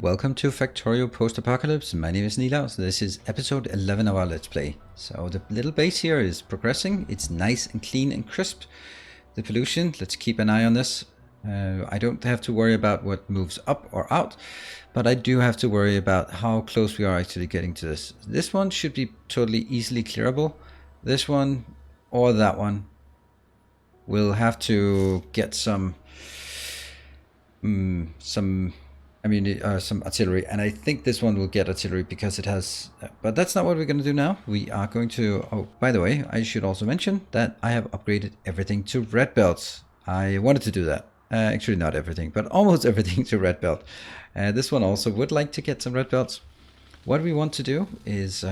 Welcome to Factorio Post-Apocalypse. My name is Nilaus. This is episode 11 of our Let's Play. So the little base here is progressing. It's nice and clean and crisp. The pollution, let's keep an eye on this. I don't have to worry about what moves up or out, but I do have to worry about how close we are actually getting to this. This one should be totally easily clearable. This one or that one will have to get some artillery, and I think this one will get artillery because it has, but that's not what we're going to do now. We are going to, oh, by the way, I should also mention that I have upgraded everything to red belts. I wanted to do that. Actually not everything, but almost everything to red belt. This one also would like to get some red belts. What we want to do is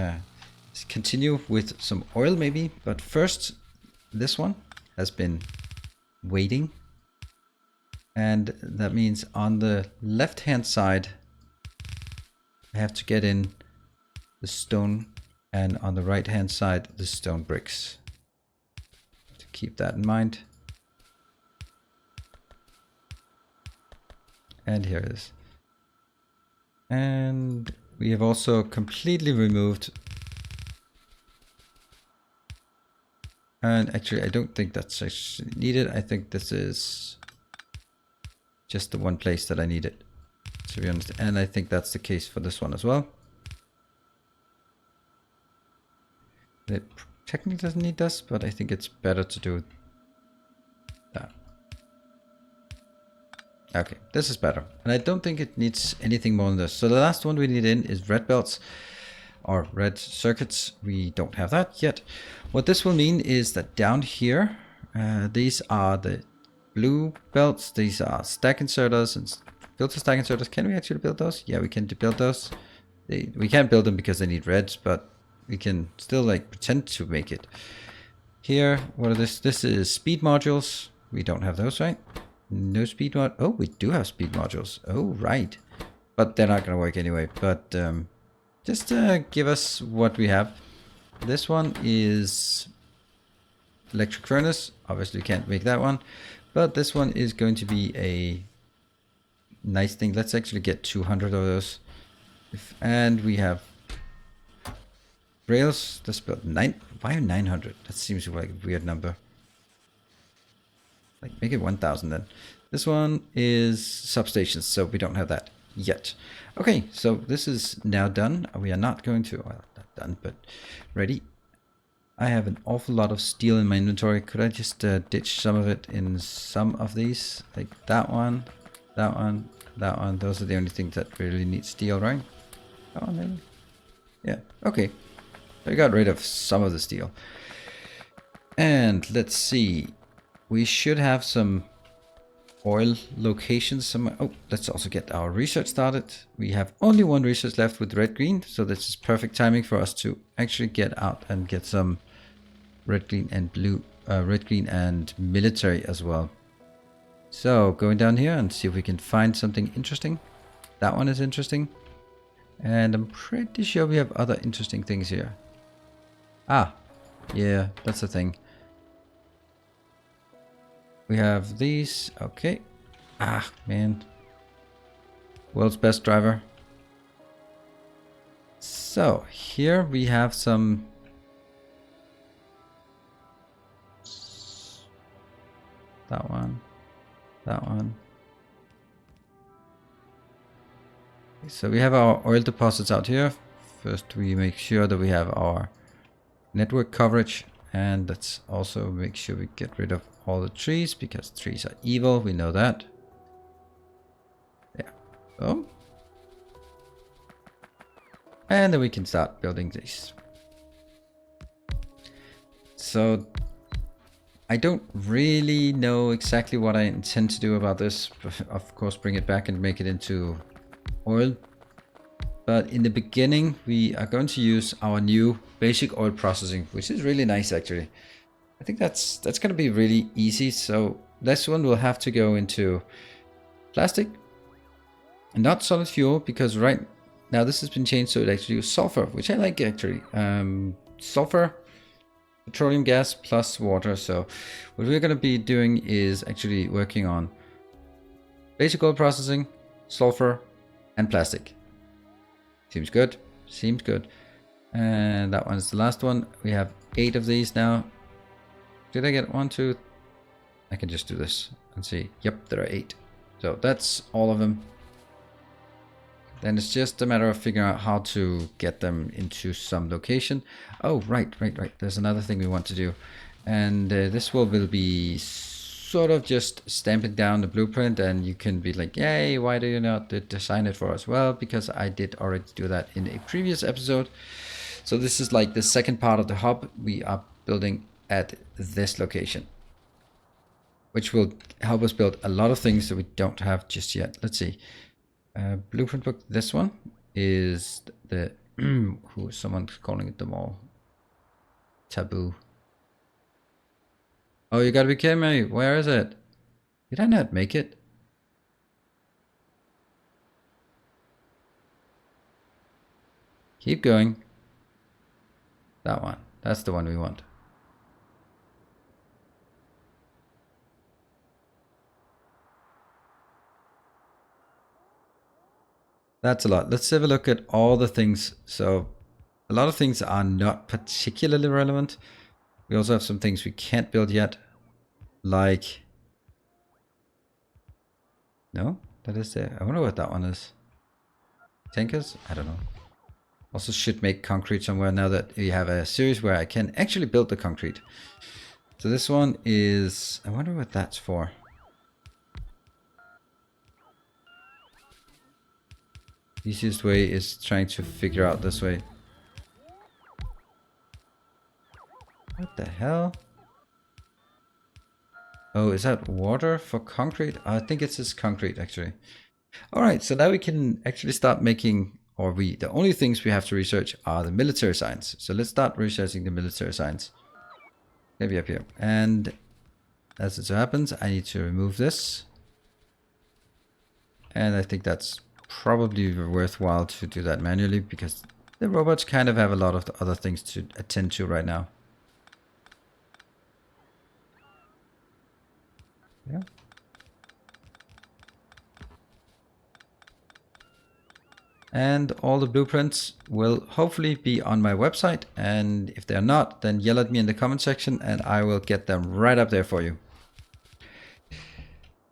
continue with some oil maybe, but first this one has been waiting. And that means on the left hand side I have to get in the stone, and on the right hand side the stone bricks. To keep that in mind. And here it is. And we have also completely removed, and actually I don't think that's actually needed. I think this is just the one place that I need it, to be honest, and I think that's the case for this one as well. It technically doesn't need this, but I think it's better to do that. Okay, this is better, and I don't think it needs anything more than this. So the last one we need in is red belts or red circuits. We don't have that yet. What this will mean is that down here, these are the blue belts. These are stack inserters and filter stack inserters. Can we actually build those? Yeah, we can build those. We can't build them because they need reds, but we can still like pretend to make it. Here, what are this? This is speed modules. We don't have those, right? No speed mod. Oh, we do have speed modules. Oh, right. But they're not going to work anyway. But just give us what we have. This one is electric furnace. Obviously, we can't make that one. But this one is going to be a nice thing. Let's actually get 200 of those. And we have rails. Let's build 9. Why 900? That seems like a weird number. Like, make it 1000 then. This one is substations, so we don't have that yet. Okay, so this is now done. We are not going to, well, not done, but ready. I have an awful lot of steel in my inventory. Could I just ditch some of it in some of these? Like that one, that one, that one. Those are the only things that really need steel, right? That one maybe? Yeah, okay. I got rid of some of the steel. And let's see. We should have some oil locations somewhere. Oh, let's also get our research started. We have only one research left with red-green, so this is perfect timing for us to actually get out and get some red, green, and blue, red, green, and military as well. So going down here and see if we can find something interesting. That one is interesting, and I'm pretty sure we have other interesting things here. Ah, yeah, that's the thing. We have these. Okay. Ah, man. World's best driver. So here we have some. That one. That one. So we have our oil deposits out here. First we make sure that we have our network coverage, and let's also make sure we get rid of all the trees, because trees are evil, we know that. Yeah. Oh. And then we can start building these. So I don't really know exactly what I intend to do about this. Of course, bring it back and make it into oil. But in the beginning, we are going to use our new basic oil processing, which is really nice actually. I think that's going to be really easy. So this one will have to go into plastic and not solid fuel, because right now this has been changed so it actually uses sulfur, which I like actually. Sulfur, petroleum gas plus water. So what we're going to be doing is actually working on basic oil processing, sulfur, And plastic. Seems good. Seems good. And that one's the last one. We have 8 of these now. Did I get 1, 2? I can just do this and see. Yep, there are 8. So that's all of them. Then it's just a matter of figuring out how to get them into some location. Oh, right. There's another thing we want to do. And this will be sort of just stamping down the blueprint, and you can be like, yay, why do you not design it for us? Well, because I did already do that in a previous episode. So this is like the second part of the hub we are building at this location, which will help us build a lot of things that we don't have just yet. Let's see. Blueprint book. This one is the who someone's calling it the mall. Taboo. Oh, you gotta be kidding me. Where is it? Did I not make it? Keep going. That one. That's the one we want. That's a lot. Let's have a look at all the things. So a lot of things are not particularly relevant. We also have some things we can't build yet. Like... No? That is there. I wonder what that one is. Tankers? I don't know. Also should make concrete somewhere now that we have a series where I can actually build the concrete. So this one is... I wonder what that's for. Easiest way is trying to figure out this way. What the hell? Oh, is that water for concrete? I think it's just concrete actually. Alright, so now we can actually start making, or the only things we have to research are the military science. So let's start researching the military science. Maybe up here. And as it so happens, I need to remove this. And I think that's probably worthwhile to do that manually, because the robots kind of have a lot of other things to attend to right now. Yeah. And all the blueprints will hopefully be on my website, and if they're not, then yell at me in the comment section and I will get them right up there for you.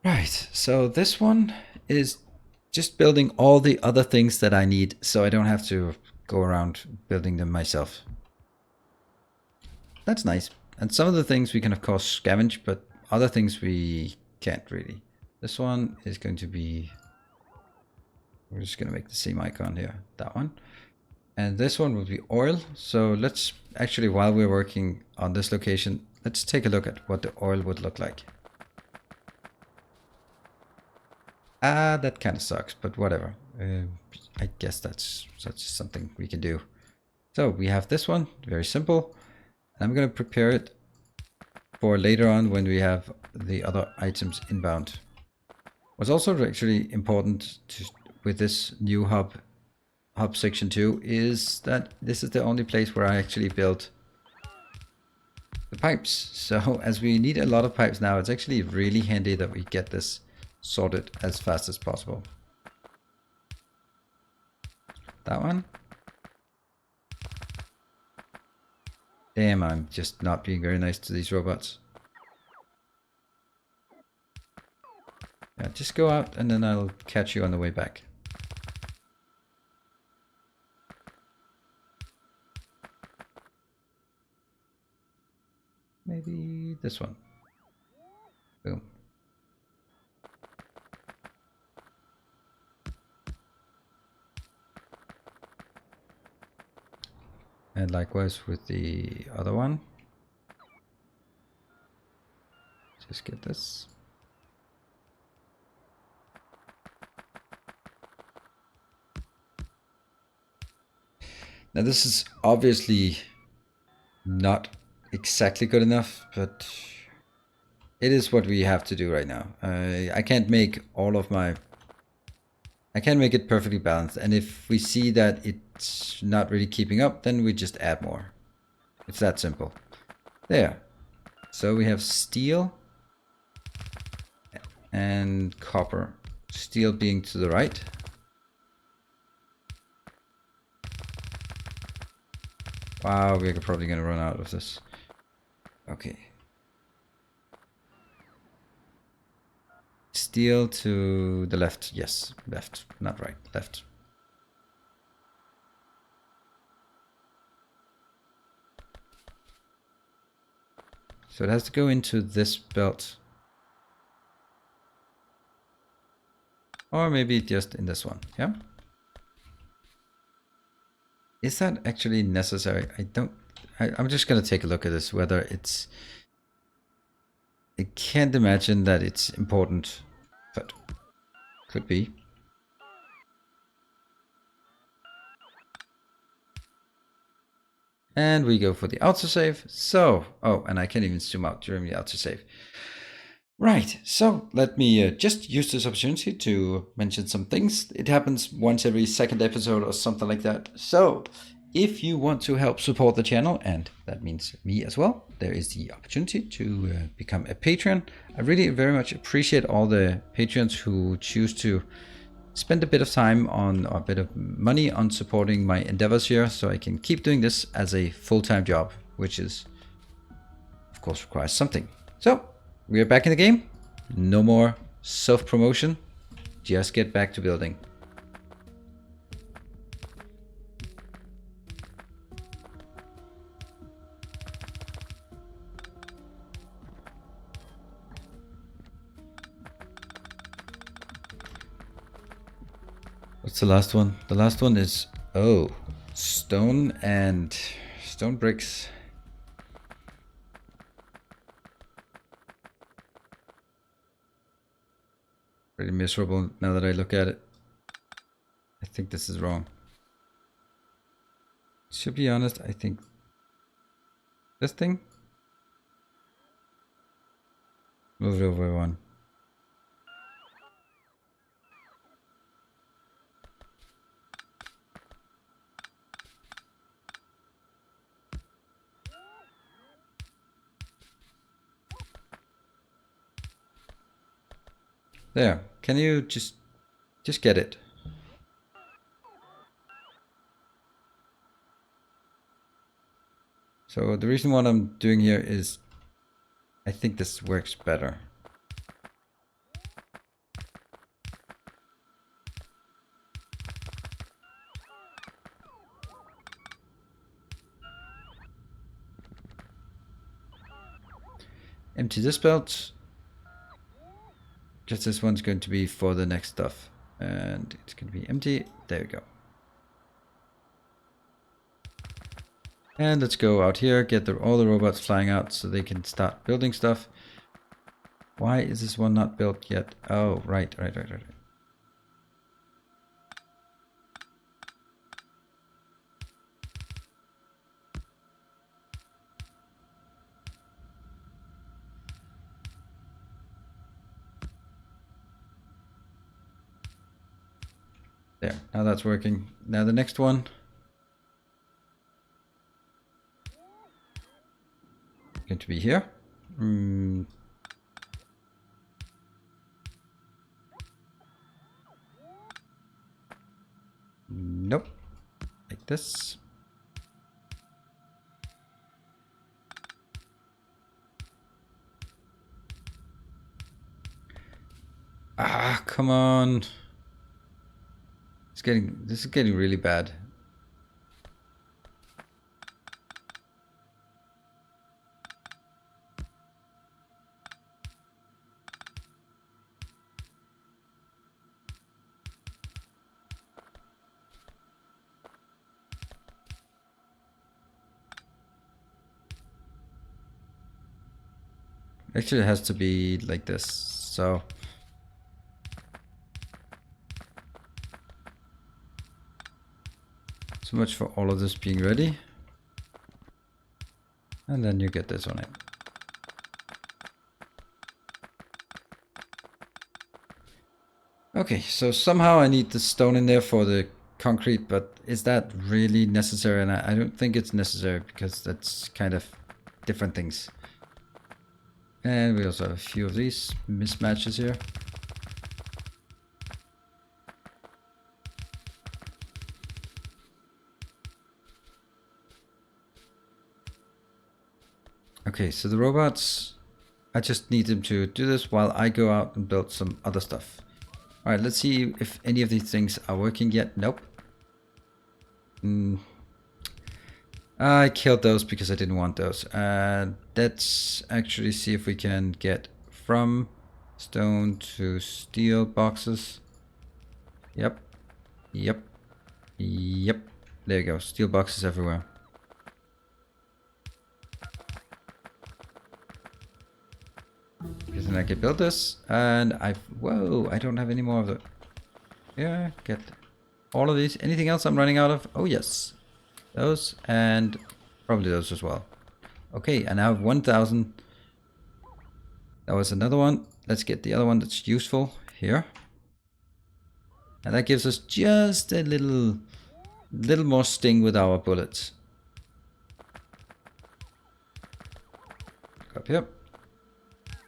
Right, so this one is just building all the other things that I need, so I don't have to go around building them myself. That's nice. And some of the things we can of course scavenge, but other things we can't really. This one is going to be... We're just going to make the same icon here. That one. And this one will be oil. So let's actually, while we're working on this location, let's take a look at what the oil would look like. Ah, that kind of sucks, but whatever. I guess that's something we can do. So we have this one, very simple. I'm going to prepare it for later on when we have the other items inbound. What's also actually important with this new hub section 2 is that this is the only place where I actually built the pipes. So as we need a lot of pipes now, it's actually really handy that we get this sorted as fast as possible. That one. Damn, I'm just not being very nice to these robots. Yeah, just go out and then I'll catch you on the way back. Maybe this one. Boom. And likewise with the other one. Just get this. Now this is obviously not exactly good enough, but it is what we have to do right now. I can't make all of my... I can't make it perfectly balanced, and if we see that it's not really keeping up, then we just add more. It's that simple. There. So we have steel and copper. Steel being to the right. Wow, we're probably gonna run out of this. Okay. Steel to the left. Yes, left, not right, left. So it has to go into this belt. Or maybe just in this one, yeah? Is that actually necessary? I'm just gonna take a look at this, whether it's... I can't imagine that it's important, but could be. And we go for the autosave. So, oh, and I can't even zoom out during the autosave. Right, so let me just use this opportunity to mention some things. It happens once every second episode or something like that. So, if you want to help support the channel, and that means me as well, there is the opportunity to become a patron. I really very much appreciate all the patrons who choose to spend a bit of time on, or a bit of money on supporting my endeavors here, so I can keep doing this as a full-time job, which is, of course, requires something. So, we are back in the game. No more self-promotion. Just get back to building. What's the last one? The last one is, oh, stone and stone bricks. Pretty miserable now that I look at it. I think this is wrong. To be honest, I think this thing. Move it over one. There. Can you just get it? So the reason what I'm doing here is I think this works better. Empty this belt. Just this one's going to be for the next stuff. And it's going to be empty. There we go. And let's go out here, get all the robots flying out so they can start building stuff. Why is this one not built yet? Oh, right. There, now that's working. Now the next one. Going to be here. Nope. Like this. Ah, come on. This is getting really bad. Actually, it has to be like this. So much for all of this being ready. And then you get this on it. Okay, so somehow I need the stone in there for the concrete, but is that really necessary? And I don't think it's necessary because that's kind of different things. And we also have a few of these mismatches here. Okay, so the robots, I just need them to do this while I go out and build some other stuff. All right, let's see if any of these things are working yet. Nope. I killed those because I didn't want those. Let's actually see if we can get from stone to steel boxes. Yep. Yep. Yep. There you go. Steel boxes everywhere. Because then I can build this. And whoa, I don't have any more of the... Yeah, get all of these. Anything else I'm running out of? Oh, yes. Those and probably those as well. Okay, and I have 1,000. That was another one. Let's get the other one that's useful here. And that gives us just a little more sting with our bullets. Up here.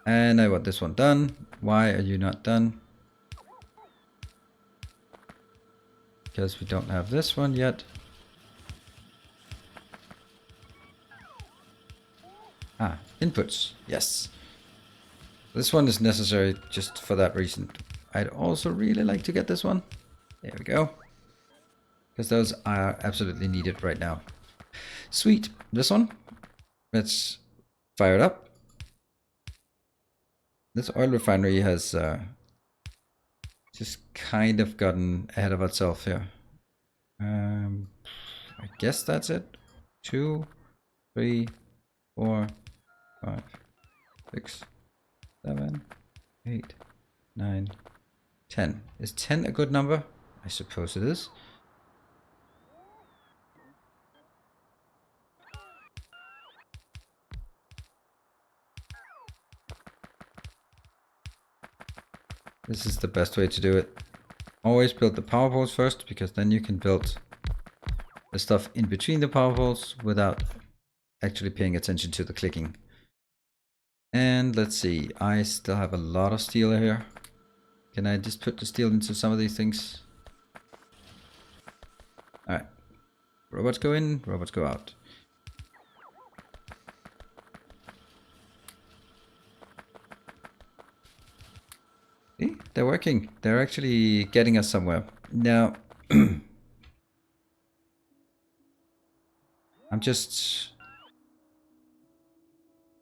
And I want this one done. Why are you not done? Because we don't have this one yet. Ah, inputs. Yes. This one is necessary just for that reason. I'd also really like to get this one. There we go. Because those are absolutely needed right now. Sweet. This one. Let's fire it up. This oil refinery has just kind of gotten ahead of itself here. I guess that's it. 2, 3, 4, 5, 6, 7, 8, 9, 10. Is 10 a good number? I suppose it is. This is the best way to do it. Always build the power poles first, because then you can build the stuff in between the power poles without actually paying attention to the clicking. And let's see, I still have a lot of steel here. Can I just put the steel into some of these things? Alright. Robots go in, robots go out. See, they're working. They're actually getting us somewhere. Now, I'm just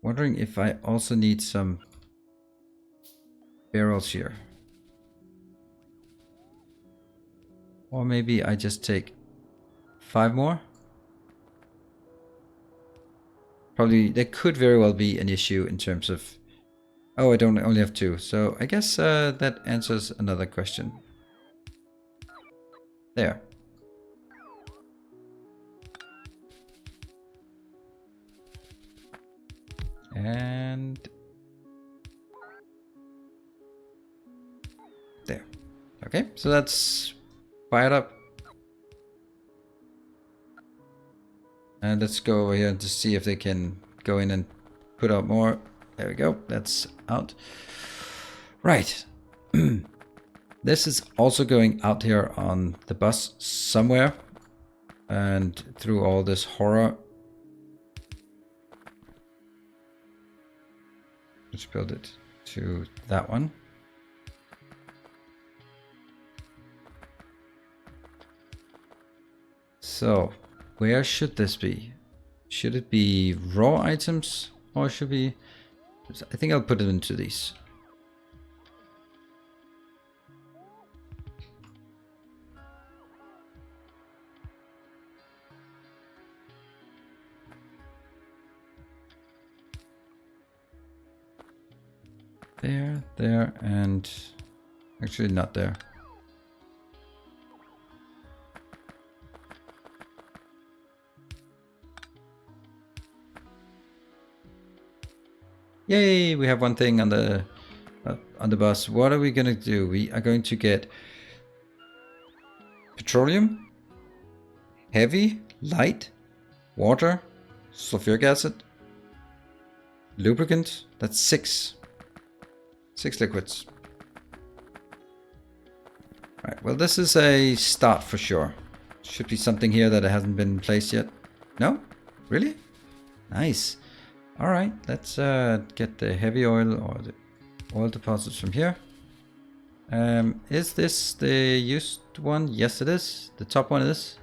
wondering if I also need some barrels here. Or maybe I just take 5 more. Probably, there could very well be an issue in terms of... Oh, I don't only have 2. So I guess that answers another question. There. And there. Okay, so that's fired up. And let's go over here to see if they can go in and put out more. There we go, that's out. Right. This is also going out here on the bus somewhere. And through all this horror. Let's build it to that one. So, where should this be? Should it be raw items or should be... I think I'll put it into these. There, and actually not there. Yay, we have one thing on the bus. What are we gonna do? We are going to get petroleum, heavy, light, water, sulfuric acid, lubricant. That's 6 liquids. Right, well this is a start for sure. Should be something here that hasn't been placed yet. No? Really? Nice. All right, let's get the heavy oil or the oil deposits from here. Is this the used one? Yes, it is. The top one is.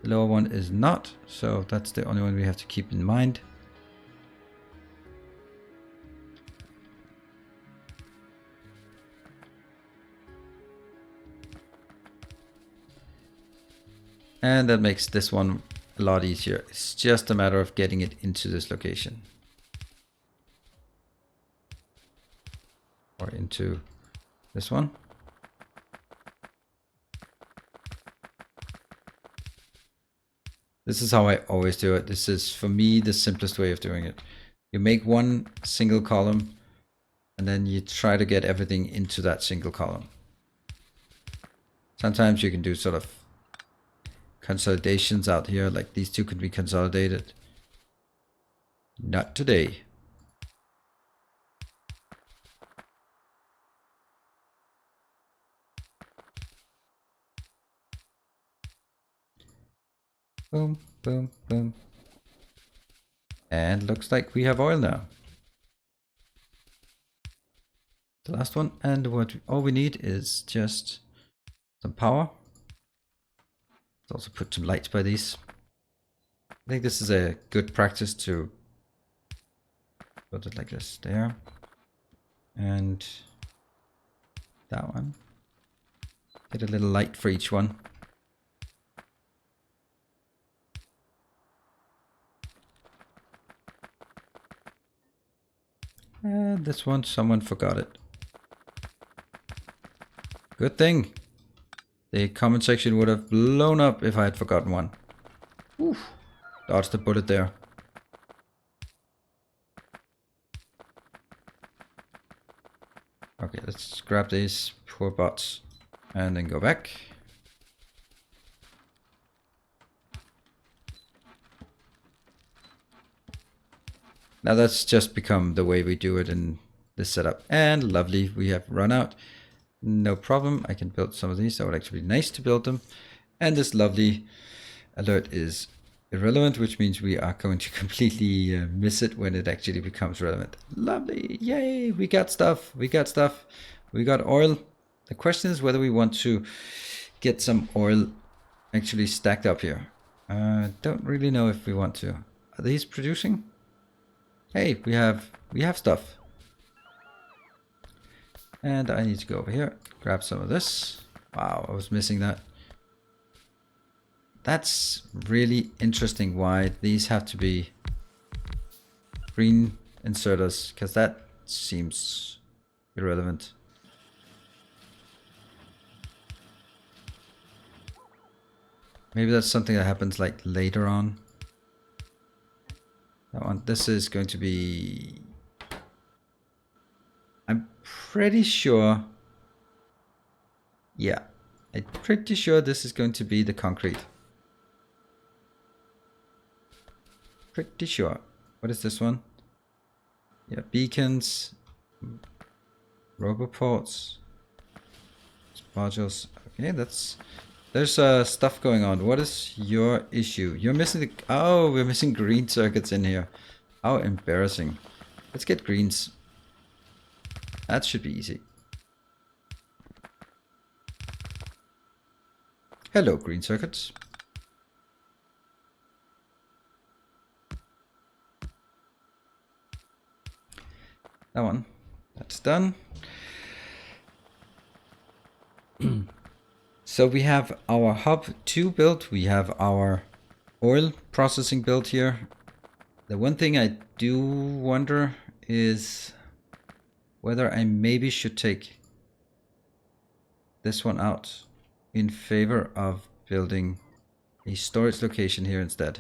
The lower one is not, so that's the only one we have to keep in mind. And that makes this one a lot easier. It's just a matter of getting it into this location. Or into this one. This is how I always do it. This is, for me, the simplest way of doing it. You make one single column, and then you try to get everything into that single column. Sometimes you can do sort of consolidations out here, like these two could be consolidated. Not today. Boom, boom, boom. And looks like we have oil now. The last one, and all we need is just some power. Let's also put some lights by these. I think this is a good practice to put it like this there. And that one. Get a little light for each one. And this one, someone forgot it. Good thing. The comment section would have blown up if I had forgotten one. Oof. Dodged the bullet there. Okay, let's grab these poor bots and then go back. Now that's just become the way we do it in this setup. And lovely, we have run out. No problem, I can build some of these. That would actually be nice to build them. And this lovely alert is irrelevant, which means we are going to completely miss it when it actually becomes relevant. Lovely, yay, we got stuff, we got stuff. We got oil. The question is whether we want to get some oil actually stacked up here. Don't really know if we want to. Are these producing? Hey, we have stuff. And I need to go over here, grab some of this. Wow, I was missing that. That's really interesting why these have to be green inserters, because that seems irrelevant. Maybe that's something that happens like later on. That one, this is going to be... I'm pretty sure... Yeah, I'm pretty sure this is going to be the concrete. Pretty sure. What is this one? Yeah, beacons, roboports, modules. Okay, there's stuff going on. What is your issue? You're missing the... Oh, we're missing green circuits in here. How embarrassing. Let's get greens. That should be easy. Hello, green circuits. That one. That's done. So we have our hub 2 built. We have our oil processing built here. The one thing I do wonder is whether I maybe should take this one out in favor of building a storage location here instead.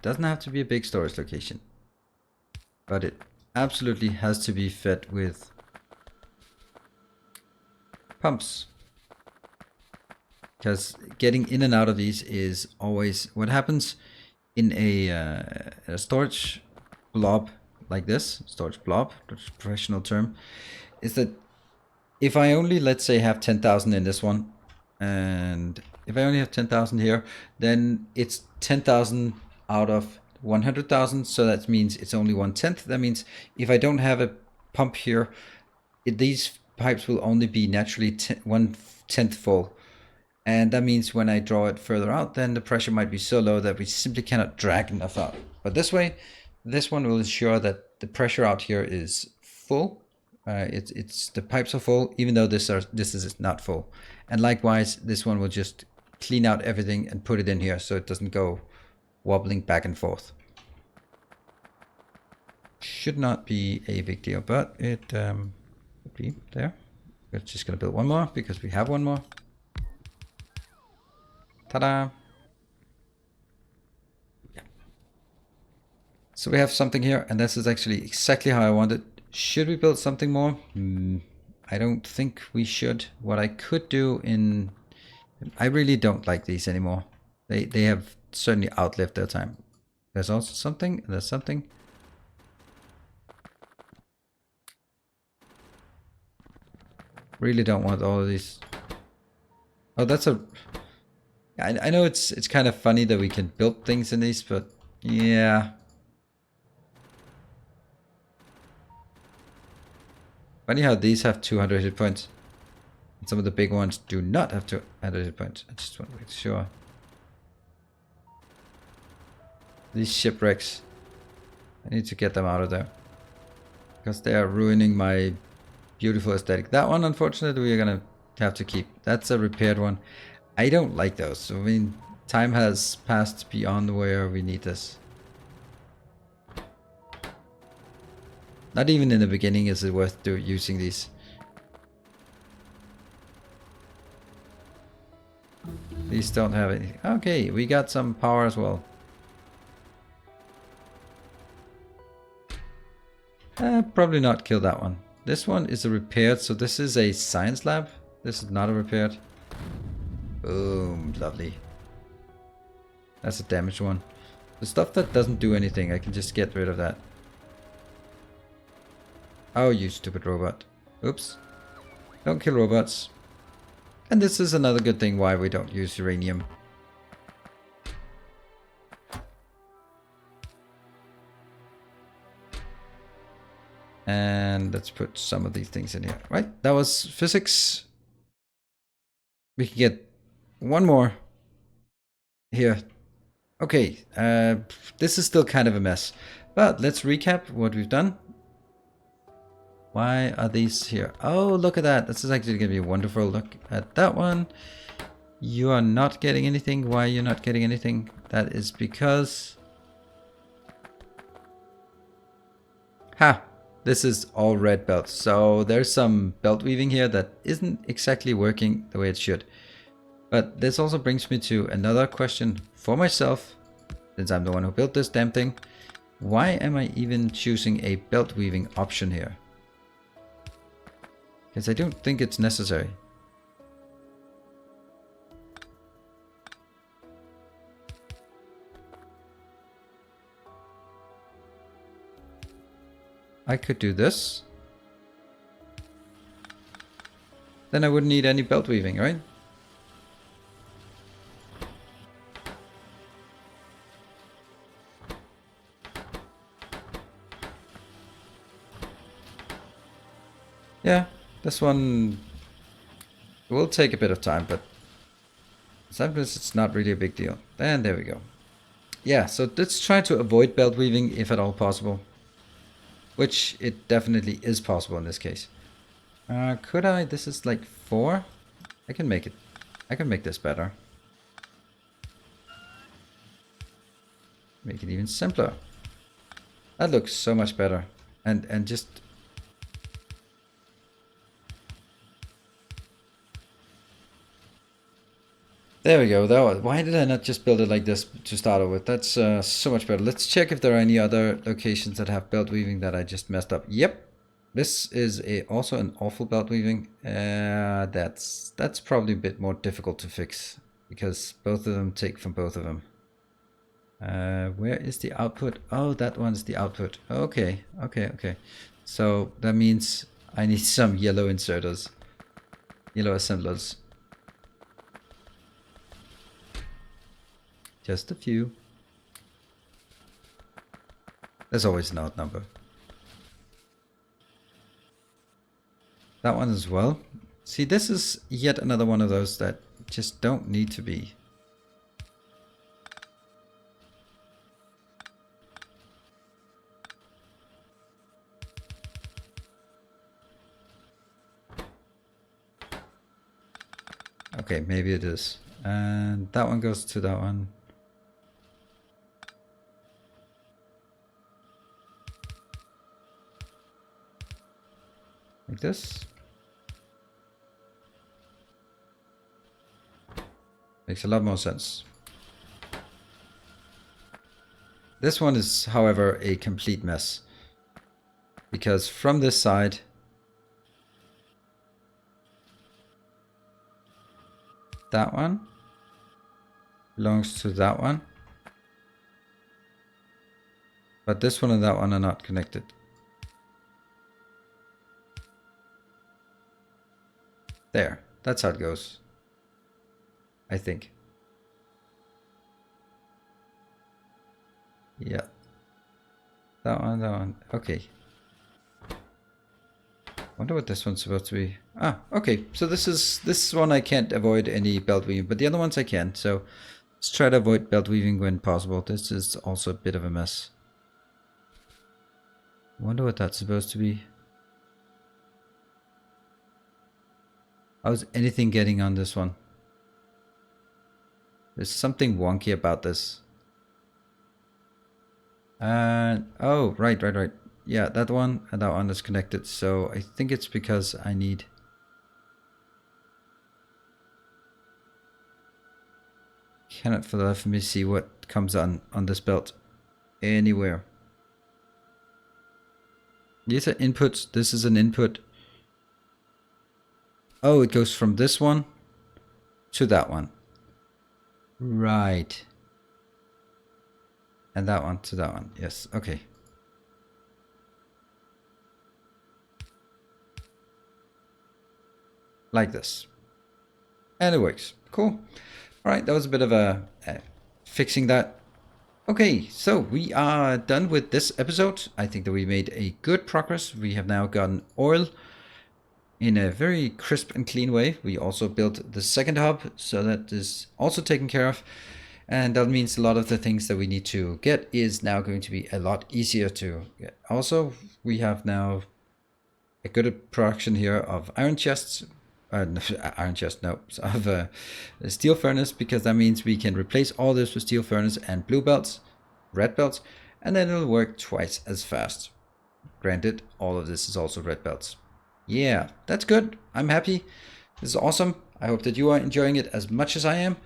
Doesn't have to be a big storage location, but it absolutely has to be fed with pumps, because getting in and out of these is always what happens in a storage blob like this. Storage blob, that's a professional term, is that if I only, let's say, have 10,000 in this one, And if I only have 10,000 here, then it's 10,000 out of 100,000. So that means it's only 1/10. That means if I don't have a pump here, these pipes will only be naturally 1/10 full. And that means when I draw it further out, then the pressure might be so low that we simply cannot drag enough out. But this way, this one will ensure that the pressure out here is full. It's the pipes are full, even though this is not full. And likewise, this one will just clean out everything and put it in here so it doesn't go wobbling back and forth. Should not be a big deal, but it would be there. We're just gonna build one more because we have one more. Ta-da! Yeah. So we have something here, and this is actually exactly how I want it. Should we build something more? I don't think we should. What I could do I really don't like these anymore. They have certainly outlived their time. There's also something, there's something. Really don't want all of these. Oh, that's a... I know it's kind of funny that we can build things in these, but yeah. Funny how these have 200 hit points. And some of the big ones do not have 200 hit points. I just want to make sure. These shipwrecks. I need to get them out of there. Because they are ruining my beautiful aesthetic. That one, unfortunately, we are going to have to keep. That's a repaired one. I don't like those. I mean, time has passed beyond where we need this. Not even in the beginning is it worth using these. These don't have anything. Okay, we got some power as well. Probably not kill that one. This one is a repaired, so this is a science lab. This is not a repaired. Boom, lovely. That's a damaged one. The stuff that doesn't do anything, I can just get rid of that. Oh, you stupid robot. Oops. Don't kill robots. And this is another good thing why we don't use uranium. And let's put some of these things in here. Right, that was physics. We can get one more here. Okay, this is still kind of a mess. But let's recap what we've done. Why are these here? Oh, look at that. This is actually going to be wonderful. Look at that one. You are not getting anything. Why are you not getting anything? That is because... Ha! This is all red belts. So there's some belt weaving here that isn't exactly working the way it should. But this also brings me to another question for myself, since I'm the one who built this damn thing. Why am I even choosing a belt weaving option here? Because I don't think it's necessary. I could do this. Then I wouldn't need any belt weaving, right? Yeah, this one will take a bit of time, but sometimes it's not really a big deal. And there we go. Yeah, so let's try to avoid belt weaving if at all possible. Which it definitely is possible in this case. Could I? This is like 4. I can make it. I can make this better. Make it even simpler. That looks so much better. And just... There we go. Why did I not just build it like this to start with? That's so much better. Let's check if there are any other locations that have belt weaving that I just messed up. Yep. This is also an awful belt weaving. That's probably a bit more difficult to fix because both of them take from both of them. Where is the output? Oh, that one's the output. Okay. So that means I need some yellow inserters. Yellow assemblers. Just a few. There's always an odd number. That one as well. See, this is yet another one of those that just don't need to be. Okay, maybe it is. And that one goes to that one. Like this. Makes a lot more sense. This one is, however, a complete mess. Because from this side, that one belongs to that one. But this one and that one are not connected. There, that's how it goes. I think. Yeah. That one. Okay. Wonder what this one's supposed to be. Ah, okay. So this one I can't avoid any belt weaving, but the other ones I can. So let's try to avoid belt weaving when possible. This is also a bit of a mess. Wonder what that's supposed to be. How's anything getting on this one? There's something wonky about this. Oh, right. Yeah, that one and that one is connected. So I think it's because I need... Cannot for the life of me see what comes on this belt anywhere. These are inputs. This is an input. Oh, it goes from this one to that one. Right. And that one to that one. Yes, okay. Like this. And it works. Cool. Alright, that was a bit of a fixing that. Okay, so we are done with this episode. I think that we made a good progress. We have now gotten oil in a very crisp and clean way. We also built the second hub, so that is also taken care of. And that means a lot of the things that we need to get is now going to be a lot easier to get. Also, we have now a good production here of iron chests. Of a steel furnace, because that means we can replace all this with steel furnace and blue belts, red belts, and then it'll work twice as fast. Granted, all of this is also red belts. Yeah, that's good. I'm happy. This is awesome. I hope that you are enjoying it as much as I am.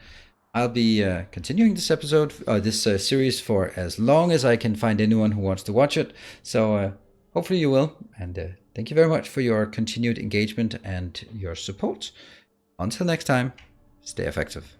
I'll be continuing this episode, this series for as long as I can find anyone who wants to watch it. So hopefully you will. And thank you very much for your continued engagement and your support. Until next time, stay effective.